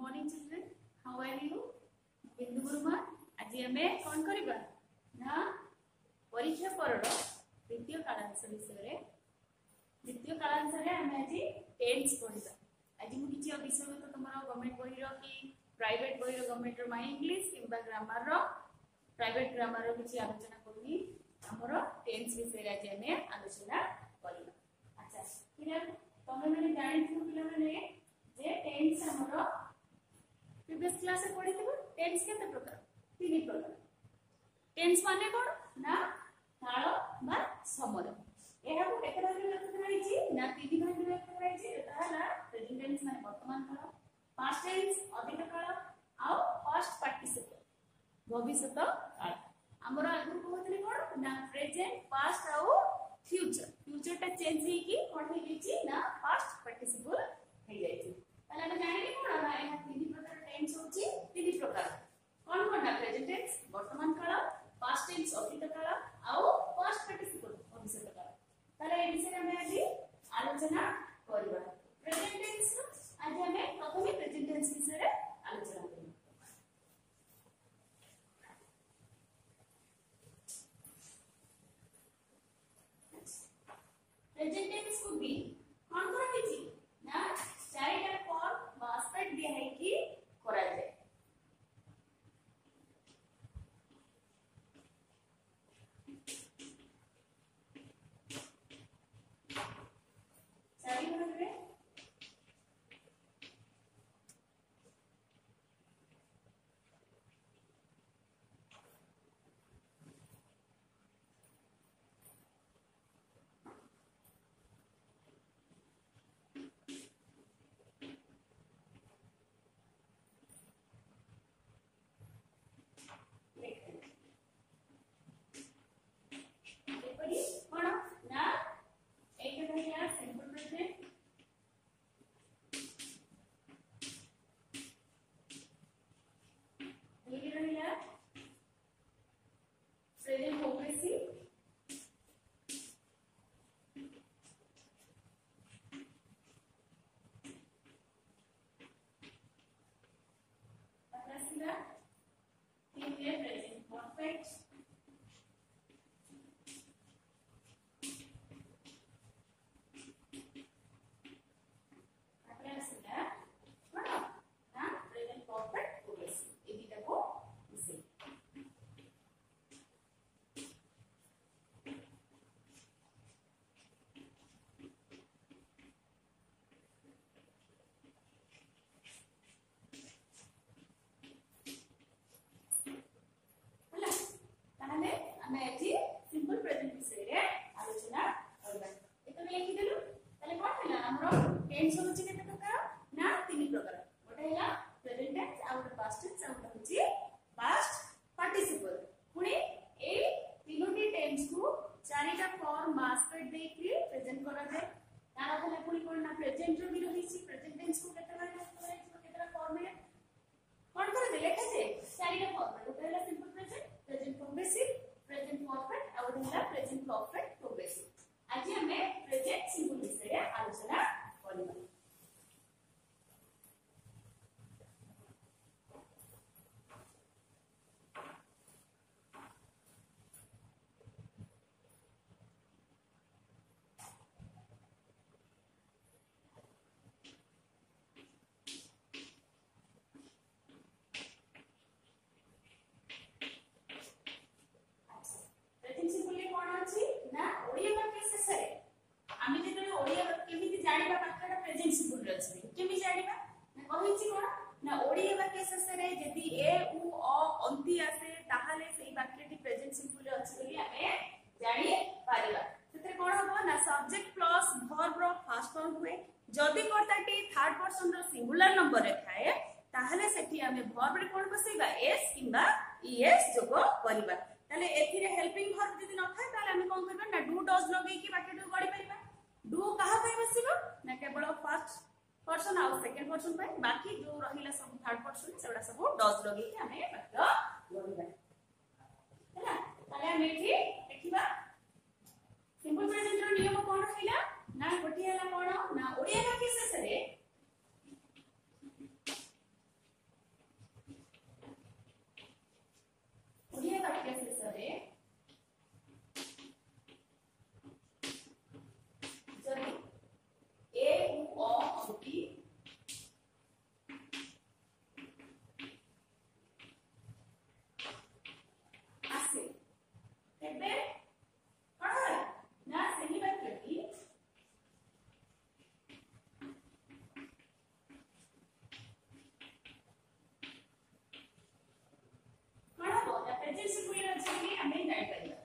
morning children. How are you? Hindu Guruma. आज हमें कौन करिबा ना परीक्षा परर द्वितीय कालांश विषय रे द्वितीय कालांश रे हमें आज टेंस पढिबा। आज मु किछि विषय तो तमरा गवर्नमेंट बही रो कि प्राइवेट बही रो गवर्नमेंट रो माय इंग्लिश किबा ग्रामर रो प्राइवेट ग्रामर रो किछि आलोचना करनी हमरो टेंस विषय रे आज हमें आलोचना करिबा। अच्छा क्लियर तमे माने जानि छु पिला माने जे टेंस हमरो प्रीवियस क्लास रे पढिथिबो। टेंस केते प्रकार तीन प्रकार। टेंस माने कोन ना काल बा समय एहा को केते भाग में रखा छी ना तीन भाग में रखा छी। एता हला प्रेजेंट टेंस माने वर्तमान काल, पास्ट टेंस अतीत काल आ पास्ट पार्टिसिपल भविष्य काल। हमर आगु कहतली कोन ना प्रेजेंट पास्ट आ फ्यूचर। फ्यूचर ता चेंज हे की कोन हे छी ना पास्ट पार्टिसिपल हे जाय छी। ताले हम जानि कोन ना एहा तीन प्रकार टेंस होची। तीन प्रकार कौन कौन ना प्रेजेंट टेंस वर्तमान काल, पास्ट टेंस अतीत काल आ पास्ट पार्टिसिपल भविष्य काल। ताले ए विषय में आज आलोचना करबा। प्रेजेंट टेंस आज हमें प्रथम प्रेजेंट टेंस विषय रे आलोचना करबा। प्रेजेंट टेंस को भी कौन कौन होची ना चारिटा फॉर्म वास्पेट दिया है कि करा जाए। चारि भाग रे जदि कर्ताटी थर्ड पर्सन रो सिंगुलर नंबर रे थाए ताहले सेठी हमें वर्ब रे कोन बसैबा एस किबा ईएस जोग करबा। ताले एथिरे हेल्पिंग वर्ब जदि न थाए ताले हमें कोन करबा ना डू डज लगे कि वाक्य डू गड़ी परिबा। डू कहा पे बसिबो ना केवल फर्स्ट पर्सन आ सेकंड पर्सन पे, बाकी जो रहिला सब थर्ड पर्सन सेडा सब डज लगे कि हमें वाक्य गड़ीबा। हैला ताले हमें एठी देखिबा सिंपल प्रेजेंट रो नियम कोन रहिला ना गोटी हला कोन ना ओडिया वाक्य शेष रे भी हमें जान परिबा।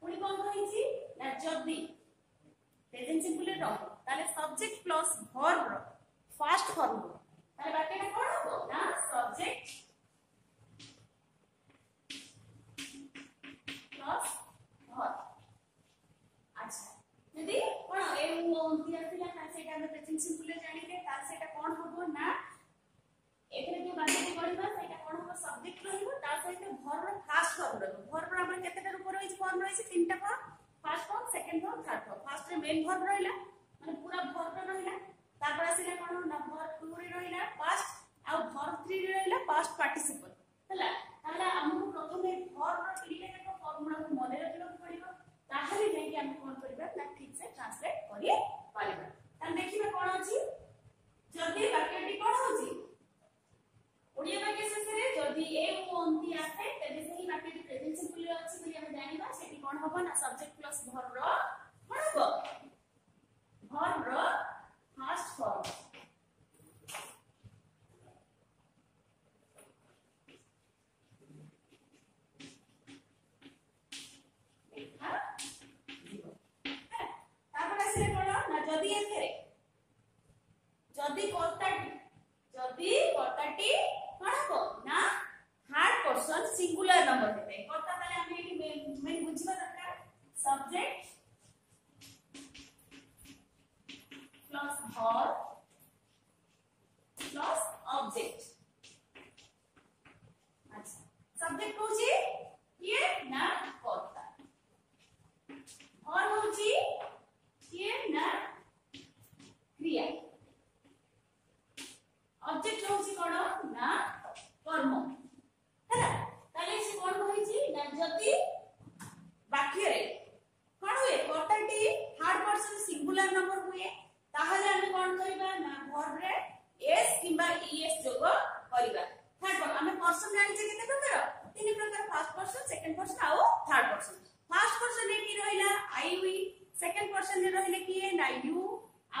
पुणी कौन कहिछि ना जदी प्रेजेंट सिंपल रे रहो ताले सब्जेक्ट प्लस वर्ब रो फास्ट फॉर्म रो ताले बाकीटा कोन हो ना सब्जेक्ट प्लस वर्ब। अच्छा यदि कोन ए दिया थिला ता सेटा हम प्रेजेंट सिंपल रे जानिले ता सेटा कोन होबो ना एकरे जो बाकी पढिबा सेटा कोन होबो सब्जेक्ट रहइबो ता सहित वर्ब रो फास्ट फॉर्म रहइबो। वर्ब रो हमर केतेटा रूप रहिछि फॉर्म रहिछि तीनटा form first form second form third form. First ray main verb रहिला माने पूरा वर्ब रहिला तापर आसिला कोन ना वर्ब 2 रे रहिला पास्ट आ वर्ब 3 रे रहिला पास्ट पार्टिसिपल हला ताला हमहु प्रथमे वर्ब रो तीनटा जाक फॉर्मुला को मने रखिबा पड़िबो ताहले जाय कि हम कोन करबा ना ठीक से ट्रांसलेट करि पारिबा। त देखिबा कोन अछि जदी वाक्यटी कोन होछि ओडिया वाक्य शेषरे जदी ए ओ अंति आसे तबे सही वाक्यटी प्रेजेंट सिंपल रे अछि बोली हम जानिबा सेठी कोन होबो ना सब्जेक्ट प्लस वर्ब रो कोन होबो वर्ब रो फास्ट फॉर्म। देखा जीव तापर आसे कोन ना जदी एथरे जदी कर्ताटी कोन हो ना थर्ड पर्सन सिंगुलर नंबर हेबे कर्ता ताले हम एठी मेन बुझिबा दरकार subject plus verb plus object. अच्छा सब्जेक्ट होची ये ना कर्ता वर्ब होची ये ना क्रिया ऑब्जेक्ट होची कोन ना कर्म हैला ताले से कोन होईची ना जदी वाक्य रे कोन हुए कर्ताटी थर्ड पर्सन सिंगुलर नंबर हुए ताहले हम कोन करबा ना वर्ब रे एस किबा ईएस जोग करबा। थर्ड हम पर्सन जानि छै केते प्रकार तीन प्रकार फर्स्ट पर्सन सेकंड पर्सन आ थर्ड पर्सन। फर्स्ट पर्सन रे की रहिला आई वी सेकंड पर्सन रे रहिले की ना यू आ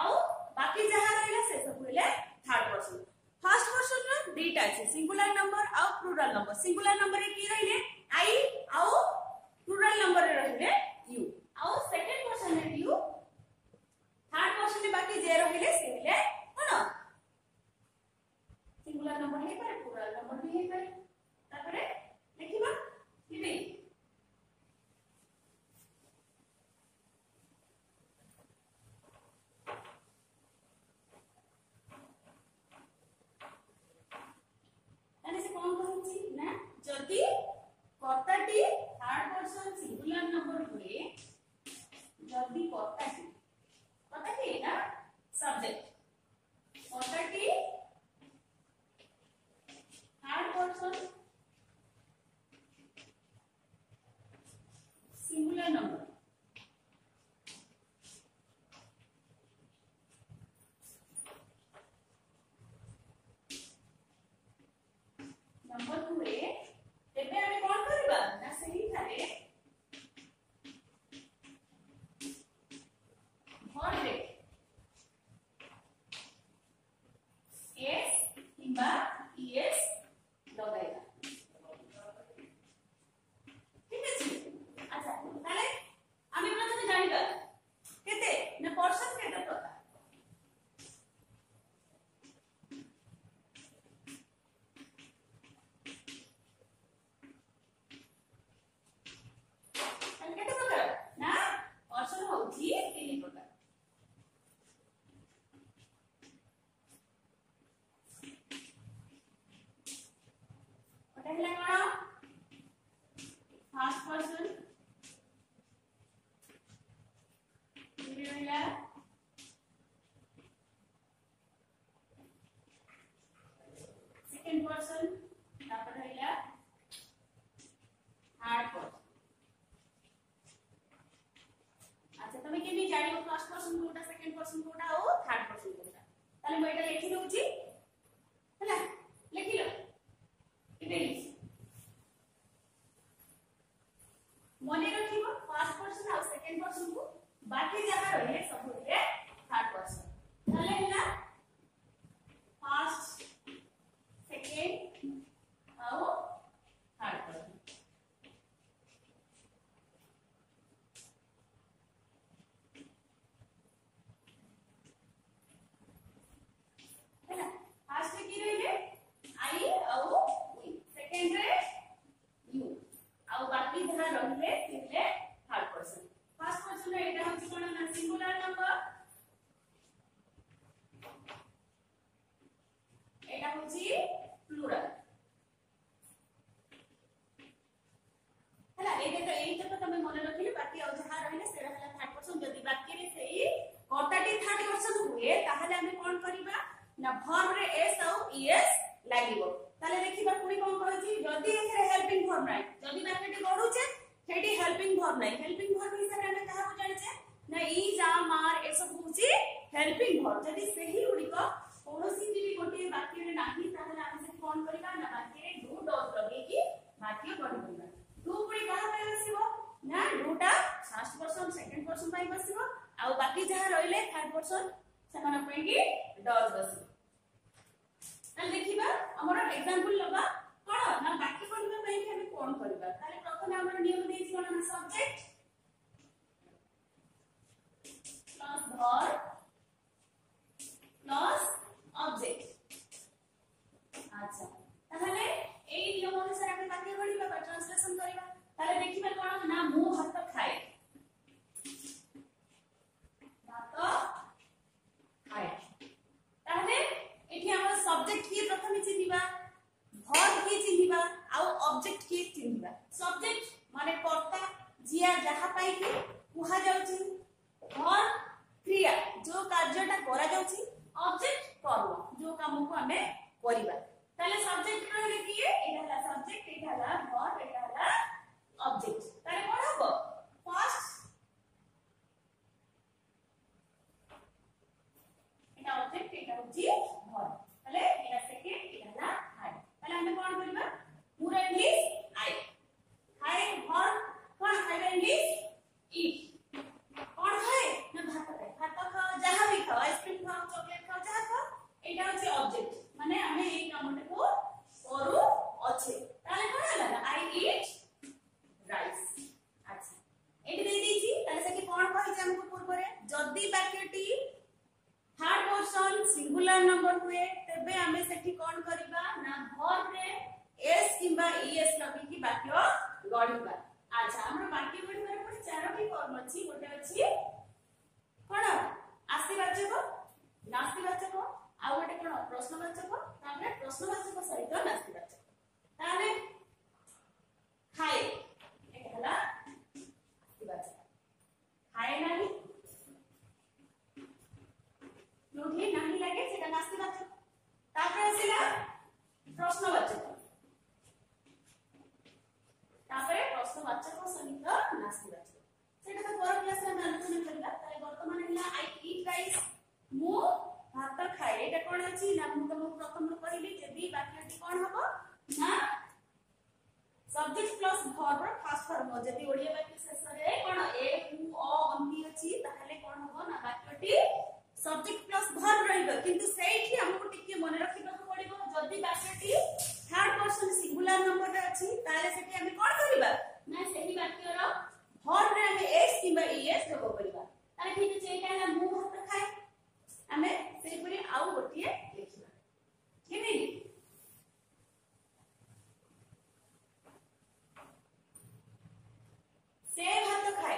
बाकी जहा रहिला से सब होइले थर्ड पर्सन। फर्स्ट पर्सन रो दुईटा अछि सिंगुलर नंबर आ प्लुरल नंबर। सिंगुलर नंबर रे की रहिले आई आ प्लुरल नंबर रे रहिले यू आ सेकंड पर्सन रे यू थर्ड पर्सन रे बाकी जे रहिले से हेले कोन सिंगुलर नंबर हे पारे प्लुरल नंबर भी हे पारे। तापरे देखिबा किबे जदि कर्ताटी थर्ड पर्सन सिंगुलर नंबर हुए जदि कर्ताटी ना सब्जेक्ट कर्ताटी third person singular number number हुए तेबे हमें कोन करबा ना सही थारे वर्ब रे एस किबा ईएस लगाइबा ठीक अछि। अच्छा ताले आमे प्रथमे जानिबा केते ना पर्सन केते प्रकार केते प्रकार ना पर्सन होची तीन प्रकार। पहला कोन फर्स्ट पर्सन रहिला सेकंड पर्सन तापर रहिला थर्ड पर्सन। अच्छा तमे केमी जानिबो फर्स्ट पर्सन कोटा सेकंड पर्सन कोटा और थर्ड पर्सन कोटा ताले मैं एटा लिखि दउची हला लिखिलो इबे मने रखिबो फर्स्ट पर्सन और सेकंड पर्सन को बाकी जगह रहे सब होते थर्ड पर्सन ताले ହେଲା फर्स्ट सेकंड और थर्ड पर्सन फर्स्ट की रहिले आई और सेकंड रे यू और बाकी जहां रहिले तिले थर्ड पर्सन फर्स्ट पर्सन रे एटा होची कोन ना सिंगुलर नंबर एटा होची प्लुरल हला एटा तो तमे मन रखिले बाकी और जहां रहिले सेरा हला थर्ड पर्सन जदी बाकी रे सेई कोटाटी थर्ड पर्सन हुए ताहले हमें कोन करिबा ना वर्ब रे एस और ईएस लागिबो ताले देखिबा पुनी कोन कहछि जदी एथरे हेल्पिंग वर्ब नै जदी बाकीटी गडुचे सेठी हेल्पिंग वर्ब नै हेल्पिंग वर्ब हिसाब रे हमें कहा जानिचे ना इज आर मार ए सब होछि हेल्पिंग वर्ब जदी सही उडी को कोनोसी भी गोटे बाकी रे नाही ताहले हम से कोन करिबा ना बाकी रे डू डॉट लगे कि बाकी गडी करिबा डू पुनी कहा पे बसिबो ना डूटा फर्स्ट पर्सन सेकंड पर्सन पाई बसिबो आ बाकी जहां रहिले थर्ड पर्सन समान पे कि डज बसिबो ताले देखिबा हमर एग्जांपल लबा कोन ना बाकी कोनबा पई कि हम कोन करबा ताले प्रथमे हमर नियम देछि कोन ना subject plus verb plus object अच्छा ताले एई नियम अनुसार हम बाकी गढिबा बा ट्रांसलेशन करबा ताले देखिबा कोन ना मु भात खाए भात खाए ताले एठी हमर सब्जेक्ट की प्रथमे चिनिबा वर्ब की चिनिबा आ ऑब्जेक्ट की चिनिबा सब्जेक्ट माने कर्ता जिया जहा पाई कि कुहा जाउची वर्ब क्रिया जो कार्यटा करा जाउची ऑब्जेक्ट कर्म जो काम को हमें करिबा ताले सब्जेक्ट रहले कि एटा हला सब्जेक्ट एटा हला वर्ब एटा हला ऑब्जेक्ट ताले कोन हबो फर्स्ट एटा ऑब्जेक्ट एटा होची वर्ब ताले एटा सेकंड एटा हला थर्ड ताले हम कोन करबा पूरा इंग्लिश आई हाय वर्ब कोन हाय इंग्लिश ईट कोन है ना भात खाओ जहां भी खाओ आइसक्रीम खाओ चॉकलेट खाओ जहां खाओ एटा होची ऑब्जेक्ट माने हमें एई कामटे को करू अछि ताले कोन हला आई ईट राइस अच्छा एटी दे दीची ताले से कि कोन कहि जे हमको पूर्व रे जदी वाक्यटी थर्ड पर्सन सिंगुलर नंबर हुए तबे हमें सेठी कोन करबा ना वर्ब रे एस किबा ईएस लगी कि वाक्य गढिबा अच्छा हमर वाक्य गढिबार पर चारोटी फॉर्म अछि गोटे अछि कोन आस्तिवाचक नास्तिवाचक आ गोटे कोन प्रश्नवाचक तामे प्रश्नवाचक सहित नास्तिवाचक तामे खाए एहला आस्तिवाचक खाए नाही जोठी नाही लागे सेटा नास्तिवाचक तापर आसिला प्रश्नवाचक तापर प्रश्नवाचक सहित नास्तिवाचक सेटा तो पर क्लास रे आलोचना करला ताले वर्तमान हिला आई ईट राइस मु भात खाए एटा कोन अछि ना मु तुमको प्रथम कहली जदी वाक्यटी कोन हबो ना subject plus verb first form जदी ओडिया वाक्य शेष रे कोन ए उ अ अंती अछि ताहले कोन हबो ना वाक्यटी सब्जेक्ट प्लस वर्ब रहइबो किंतु सेठी हमको टिके मन रखिबा पड़िबो जदी वाक्यटी थर्ड पर्सन सिंगुलर नंबर रे अछि ताले सेठी हम कोन करिबा ना सेही वाक्यर वर्ब रे हम एस किबा ईएस जोग करिबा ताले ठीक छै एटा ना मु भात खाए हमें सेही परि आउ गोटिए लिखिबा केने से भात खाए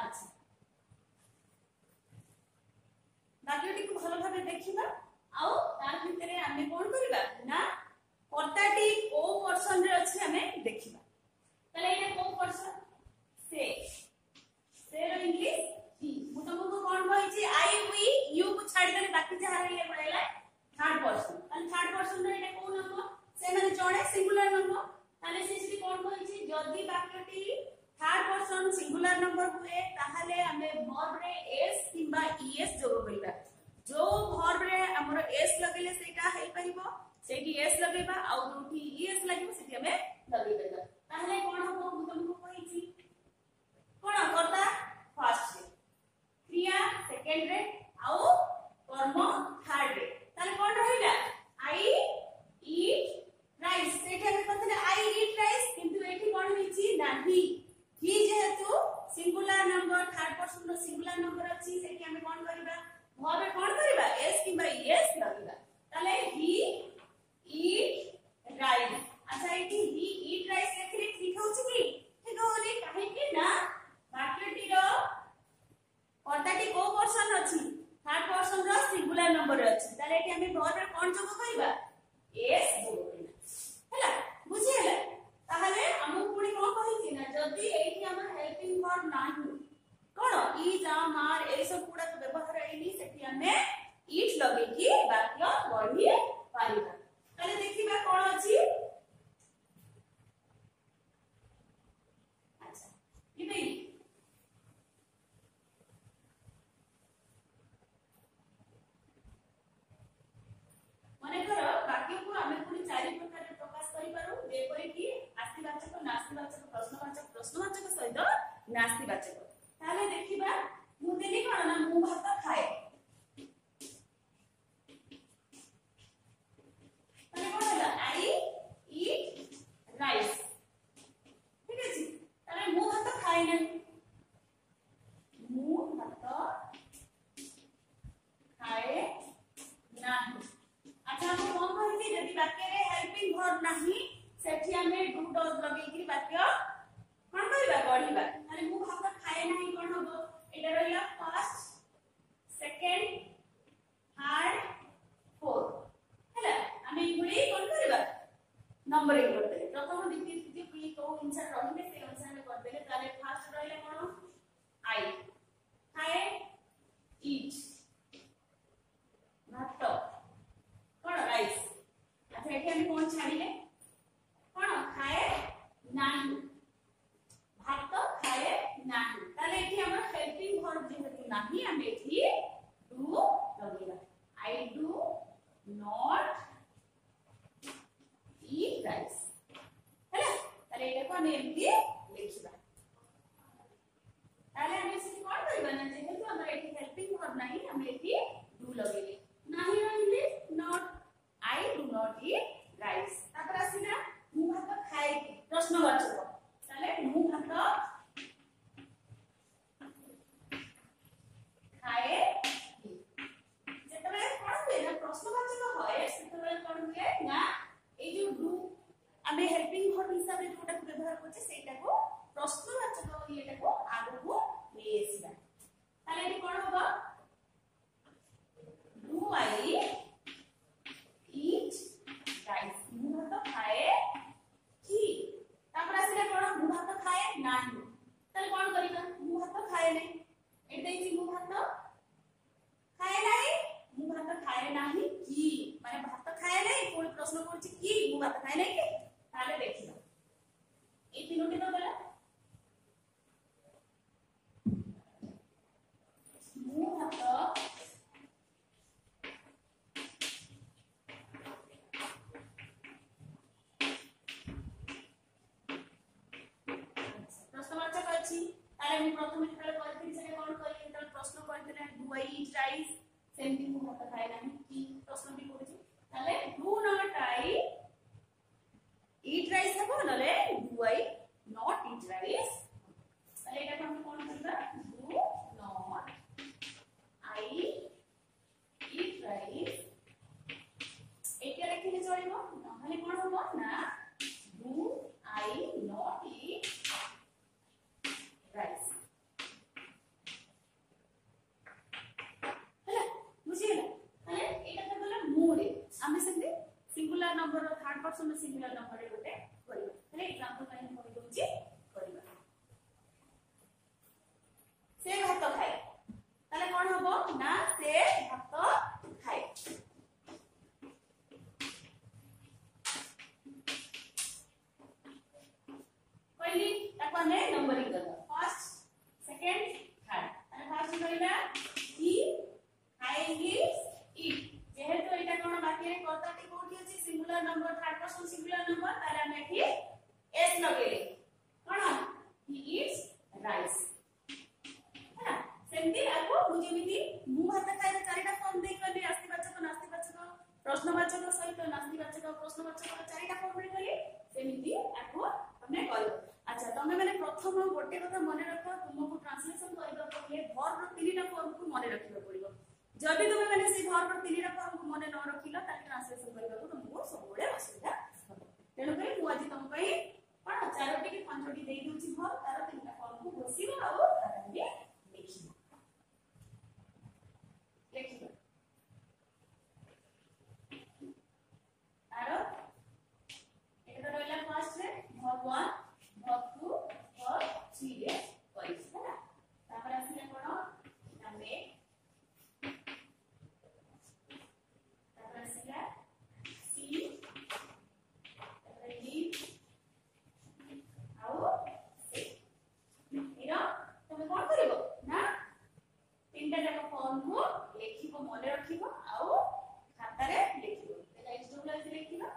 अच्छा वाक्यटी को भलो भाबे देखिबा आउ तार भितरे हमें कोन करिबा ना कर्ताटी ओ पर्सन रे अछि हमें देखिबा तले एटा को पर्सन से रो इंग्लिश ही मु तुमको कोन कहै छी आई वी यू को छाड़ दे बाकी जहां रहले पड़ेला थर्ड पर्सन ताले थर्ड पर्सन रे एटा कोन नंबर से माने जणे सिंगुलर नंबर ताले से कोन कहै छी जदी वाक्यटी थर्ड पर्सन सिंगुलर नंबर हुए ताहले हमें वर्ब रे एस किबा ईएस जोग करिबा जो वर्ब रे हमर एस लगेले सेटा हेई परिबो सेठी एस लगेबा आ जोठी ईएस लागेबो सेठी हमें लगेई देबा ताहले कोन हो मु तुमको कहिची कोन कर्ता फर्स्ट रे क्रिया सेकंड रे आउ कर्म थर्ड रे ताले कोन रहिला आई ईट राइस सेठी हमें कहले आई ईट राइस किंतु एठी कोन हिची नाही ही जेहेतु सिंगुलर नंबर थर्ड पर्सन रो सिंगुलर नंबर अछि सेठी हमें कोन करबा भाबे कोन करबा एस किबा ईएस लगेबा ताले ही ईट राइस अच्छा एठी ही ईट राइस लेखरे ठीक होछि की ठीक होली काहे कि ना वाक्यटी रो कर्ताटी को पर्सन अछि थर्ड पर्सन रो सिंगुलर नंबर अछि ताले एठी हमें वर्ब रे कोन जोग करबा एस जोग करबा हैला बुझी हैला ताहले हम पुणी कोन कहिछि ना जदी एठी हमर हेल्पिंग वर्ब नाही कोन इज आम आर ए सब गुडा व्यवहार एनी सेठी हमें ईट लगे की वाक्य बढ़ी पारिबा ताले देखिबा कोन अछि अच्छा इबे माने करो वाक्य को हमें पूरी चारि प्रकार रे प्रकाश करि पारू जेपरि की आस्तिवाचक नास्तिवाचक प्रश्नवाचक सहित नास्तिवाचक ताले देखिबा मु देली कोन ना मु भात खाए ताले कोन होला आई ईट राइस ठीक अछि ताले मु भात खाए नै मु भात खाए नाही अच्छा हम कोन कहछि जदि वाक्य रे हेल्पिंग वर्ब नाही सेठी हमें डू डज लगे कि वाक्य कोन करबा गढिबा ताले मु भात खाए नाही कोन होबो एटा रहिला फर्स्ट सेकंड थर्ड फोर्थ हैला हमें इगुडी कोन करबा नंबरिंग करते प्रथम द्वितीय तृतीय की को आंसर रहिबे से अनुसार में कर देले ताले फर्स्ट रहिला कोन आई खाए ईट भात कोन राइस अच्छा एठी हम कोन छाडिले कोन खाए नाही भात खाए नाही ताले एठी हमर हेल्पिंग वर्ब जेहेतु नाही हम एठी डू लगेबा I do not eat rice हैला ताले एटा को हम एमती लिखिबा ताले हम इसे कोन करबा ना जेहेतु हमर एठी हेल्पिंग वर्ब नाही हम एठी डू लगेले नाही रहिले not I do not eat rice तापर आसीना मु भात खाए की प्रश्नवाचक ताले मु भात खाए की जेतबे कोन हुए ना प्रश्नवाचक होय सेतबे कोन हुए ना ए जो डू हमें हेल्पिंग वर्ब हिसाब रे जोटा को व्यवहार करछे सेटा को प्रश्नवाचक येटा को आगु को ले आसीबा ताले एठी कोन होबा डू आई ईट राइस मु भात खाए की तापर आसीला कोन मु भात खाए नाही ताले कोन करिबा मु भात खाए नै एटा देछि मु भात खाए नाही मु भात खाए नाही की माने भात खाए नै कोन प्रश्न करछि की मु भात खाए नै की ताले देखिबा ए तीनोटी तो गला मु भात प्रश्नवाचक अछि ताले मु प्रथम जेतले करथिन सेटा कोन करी जेतले प्रश्न करथिले डू आई ईट राइस सेमती मु भात खाए नाही की प्रश्न भी करछि ताले do not I eat rice हेबो नले do I not eat rice ताले एटा को हम कोन करबा do not I eat rice एटा लिखिले चलिबो नहले कोन होबो ना do I not eat rice हैला बुझिला हैला एटा तो बोला मोरे आमे संगे सिंगुलर नंबर रो थर्ड पर्सन रो सिंगुलर नंबर रे गोटे करिबा हैला एग्जांपल काई हम कहि दोछि करिबा से भात खाए ताले कोन होबो ना से भात खाए पहली ताको हमें नंबरिंग करबा फर्स्ट सेकंड थर्ड ताले फर्स्ट करिबा ही खाए ही ईट जेहेतु एटा कोन बाकी रे कर्ताटी कोठी अछि प्रथम गोटे कथा मन रख तुमको ट्रांसलेशन करबा पड़ले वर्ब रो तीनटा फॉर्म को मन रखिबा पड़िबो जदि तुमे माने से वर्ब रो तीनटा फॉर्म को मन न रखिला ताले ट्रांसलेशन करबा को तुमको सब बडे असुविधा तेनु करी मु आज तुम पई पण चारोटी के पांचोटी देई दूची वर्ब तार तीनटा फॉर्म को बसिबो आ आरामली लिखिबो लिखिबो आरो एटा रहला first ray verb 1 verb 2 verb 3 रे करिस हला तापर आसिला कोन ना मेक तापर आसिला सी तापर लीव आउ से एरा तुम कोन करिवो ना तीनटा जाक फॉर्म को लिखिबो मन रखिबो आउ खाता रे लिखिबो एटा एक्सट्रा से लिखिबो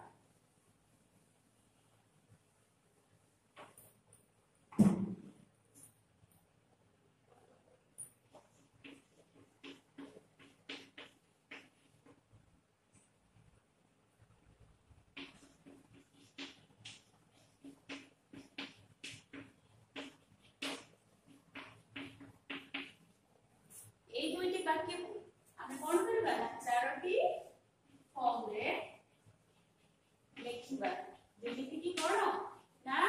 वाक्य आमे कोन करबा चारोटी फॉर्म रे लिखिबा जेमिति कि कोन ना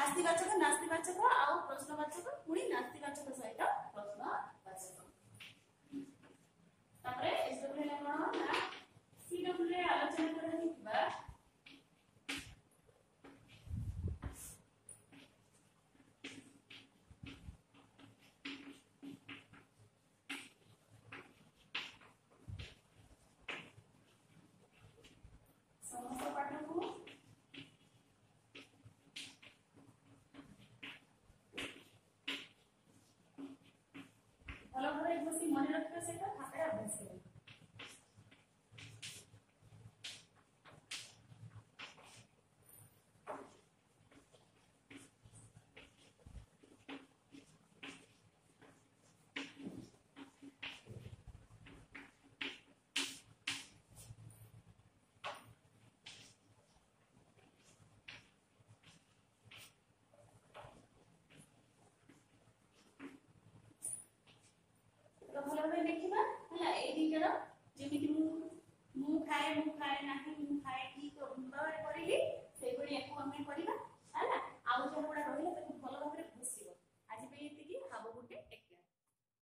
आस्तिवाचक नास्तिवाचक आ प्रश्नवाचक पुणी नास्तिवाचक सहित प्रश्नवाचक तापरे एसडब्ल्यू ले कोन ना सीडब्ल्यू रे आलोचना कर लिखिबा मन रखिबा सेटा